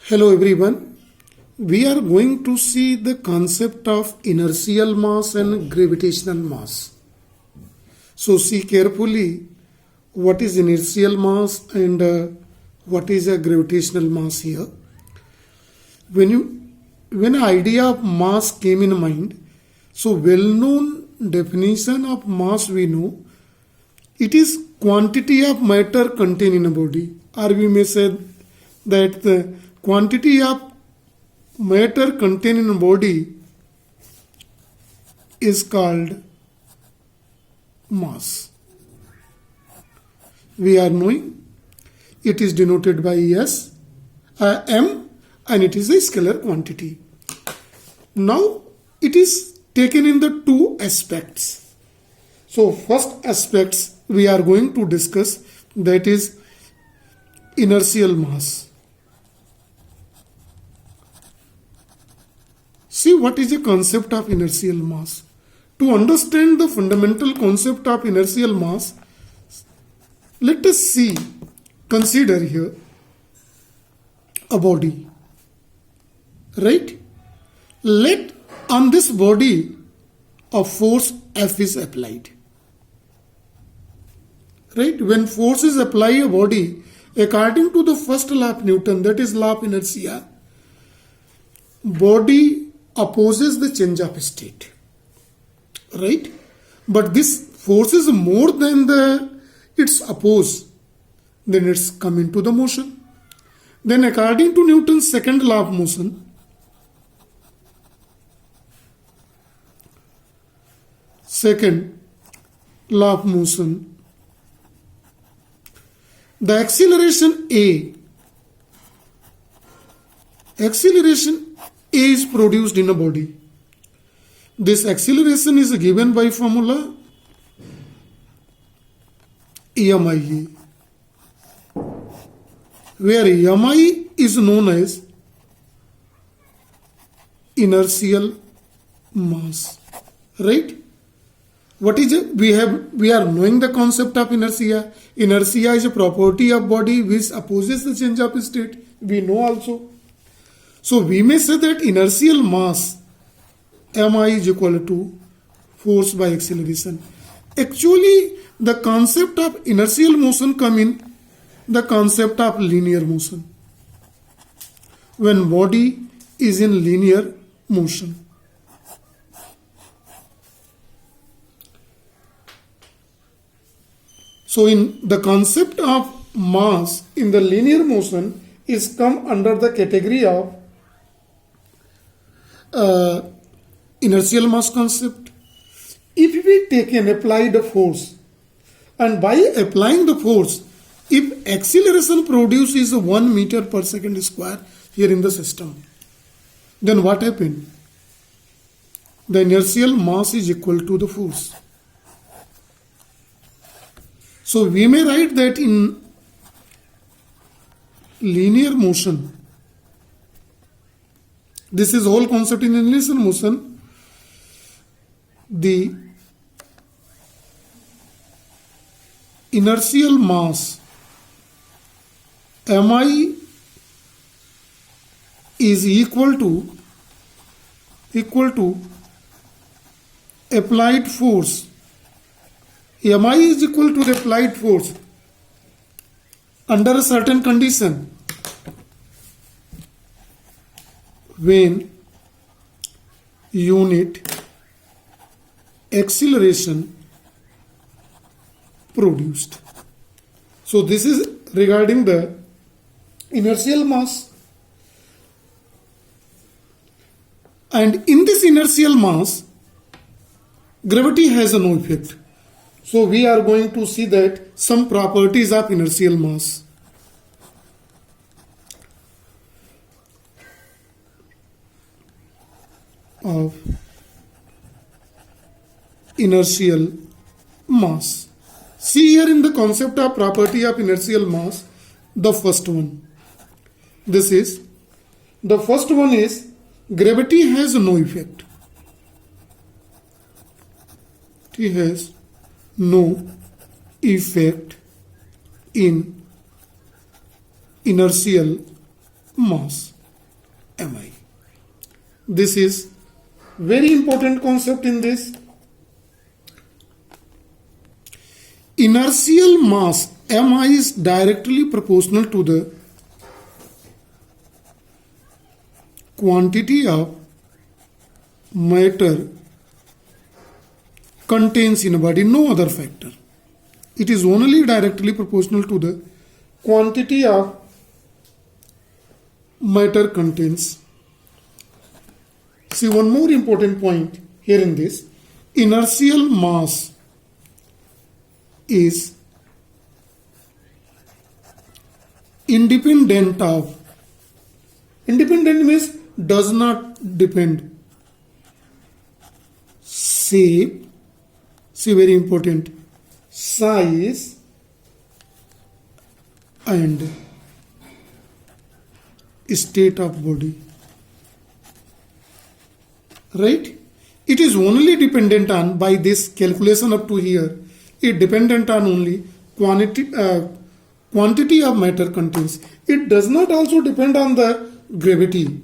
Hello everyone. We are going to see the concept of inertial mass and gravitational mass. So see carefully what is inertial mass and what is a gravitational mass here. When idea of mass came in mind, so well-known definition of mass we know, it is quantity of matter contained in a body, or we may say that the quantity of matter contained in a body is called mass. We are knowing it is denoted by m, and it is a scalar quantity. Now it is taken in the two aspects. So first aspects we are going to discuss, that is inertial mass. See what is the concept of inertial mass. To understand the fundamental concept of inertial mass, let us consider here a body, right? Let on this body a force F is applied, right? When force is applied a body, according to the first law of Newton, that is law of inertia, body opposes the change of state, right? But this force is more than its oppose, then it's come into the motion. Then according to Newton's second law of motion, the acceleration A is produced in a body. This acceleration is given by formula EMI, where EMI is known as inertial mass, right? What is it? We are knowing the concept of inertia. Inertia is a property of body which opposes the change of state. We know also. So we may say that inertial mass Mi is equal to force by acceleration. Actually, the concept of inertial motion come in the concept of linear motion, when body is in linear motion. So in the concept of mass in the linear motion is come under the category of inertial mass concept. If we take and apply the force, and by applying the force, if acceleration produces 1 meter per second square here in the system, then what happened? The inertial mass is equal to the force. So we may write that in linear motion, this is whole concept in linear motion, the inertial mass Mi is equal to applied force. Mi is equal to the applied force under a certain condition, when unit acceleration produced. So this is regarding the inertial mass. And in this inertial mass, gravity has no effect. So we are going to see that some properties of inertial mass. Of inertial mass. See here in the concept of property of inertial mass, the first one. The first one is gravity has no effect. It has no effect in inertial mass. mi. This is very important concept in this. Inertial mass mi is directly proportional to the quantity of matter contains in a body, no other factor. It is only directly proportional to the quantity of matter contains. See, one more important point here in this: inertial mass is independent of, independent means does not depend, shape, see very important, size and state of body, right? It is only dependent on, by this calculation up to here, it dependent on only quantity of matter contains. It does not also depend on the gravity.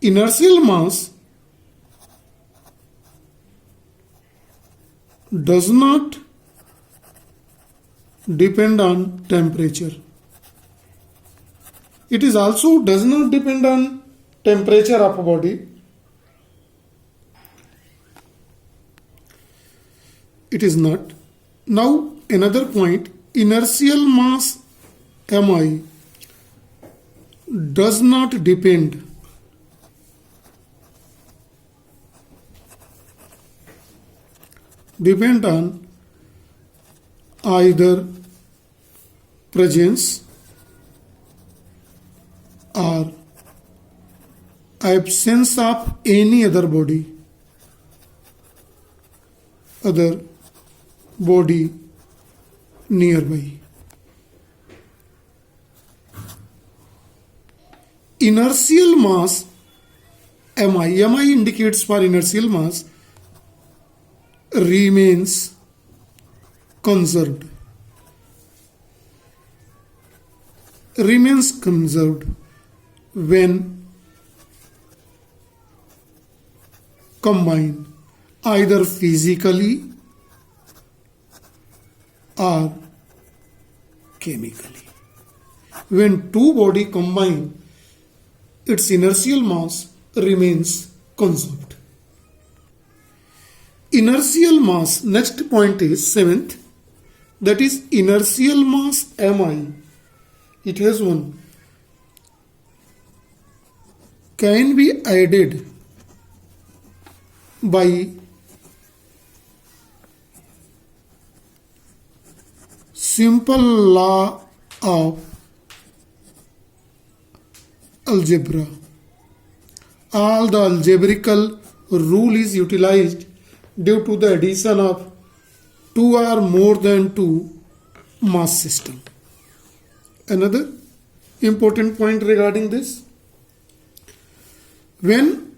Inertial mass does not depend on temperature. It is also does not depend on temperature of a body. It is not. Now another point, inertial mass mi does not depend on either presence or absence of any other body nearby. Inertial mass mi indicates for inertial mass remains conserved. When combined either physically or chemically. When two body combine, its inertial mass remains conserved. Inertial mass, next point is seventh, that is inertial mass mi. It has one. Can be added by simple law of algebra. All the algebraical rule is utilized due to the addition of two or more than two mass system. Another important point regarding this, when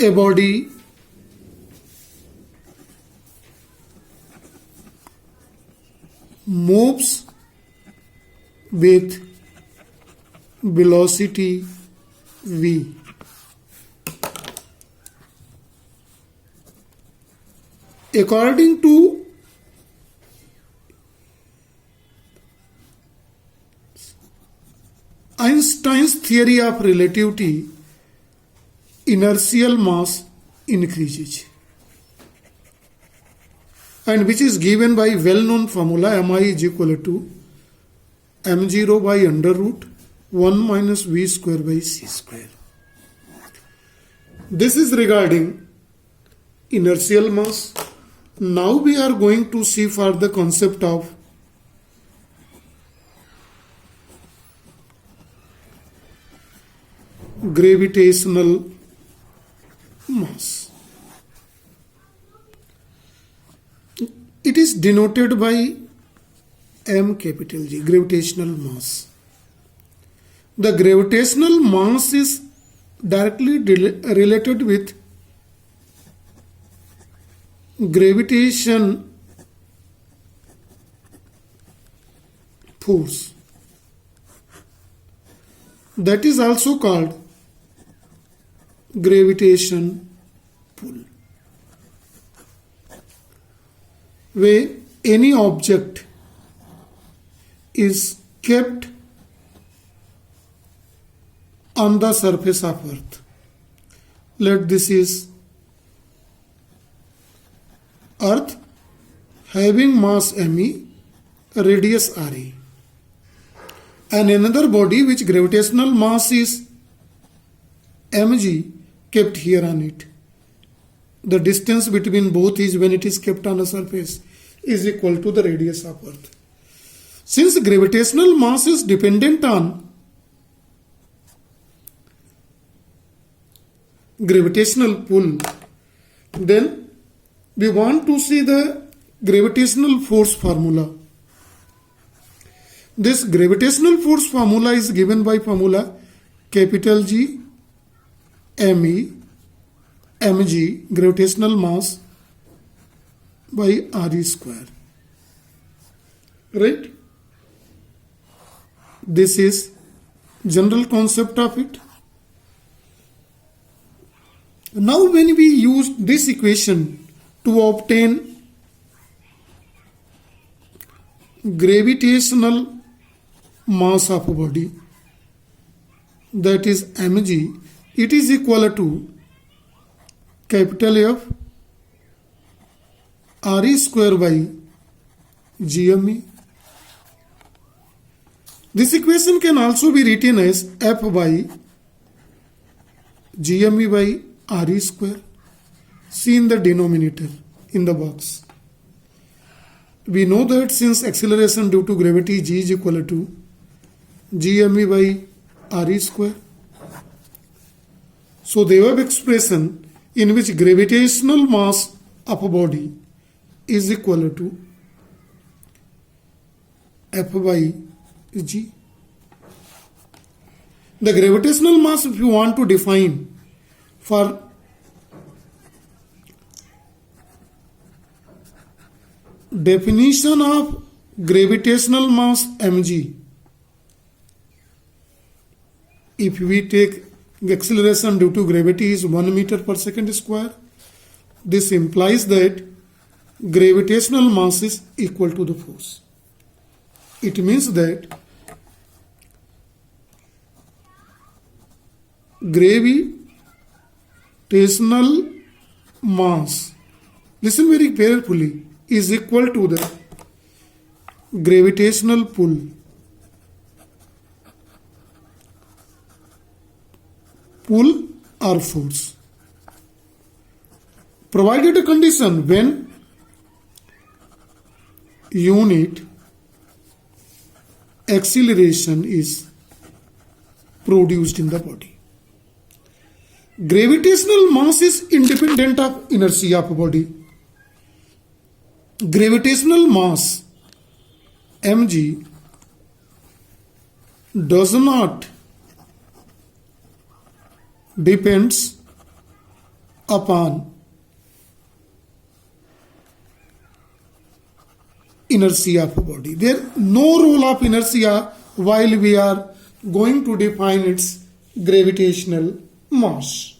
a body moves with velocity v, according to Einstein's theory of relativity, inertial mass increases, and which is given by well-known formula mi is equal to m0 by under root 1 minus v square by c square. This is regarding inertial mass. Now we are going to see for the concept of gravitational mass. It is denoted by M capital G, gravitational mass. The gravitational mass is directly related with gravitation force. That is also called gravitation pull. Where any object is kept on the surface of earth. Let this is earth having mass me, radius re, and another body which gravitational mass is mg kept here on it. The distance between both is, when it is kept on a surface, is equal to the radius of earth. Since gravitational mass is dependent on gravitational pull, then we want to see the gravitational force formula. This gravitational force formula is given by formula capital G me mg, gravitational mass, by re square. Right? This is general concept of it. Now when we use this equation to obtain gravitational mass of a body, that is mg, it is equal to capital F re square by gme. This equation can also be written as F by gme by re square. See in the denominator in the box. We know that since acceleration due to gravity g is equal to gme by re square, so they have expression in which gravitational mass of a body is equal to F by g. The gravitational mass, if you want to define for definition of gravitational mass mg, if we take the acceleration due to gravity is 1 meter per second square, this implies that gravitational mass is equal to the force. It means that gravitational mass, listen very carefully, is equal to the gravitational pull or force, provided a condition when unit acceleration is produced in the body. Gravitational mass is independent of inertia of a body. Gravitational mass mg does not depends upon inertia of a body. There is no role of inertia while we are going to define its gravitational mass.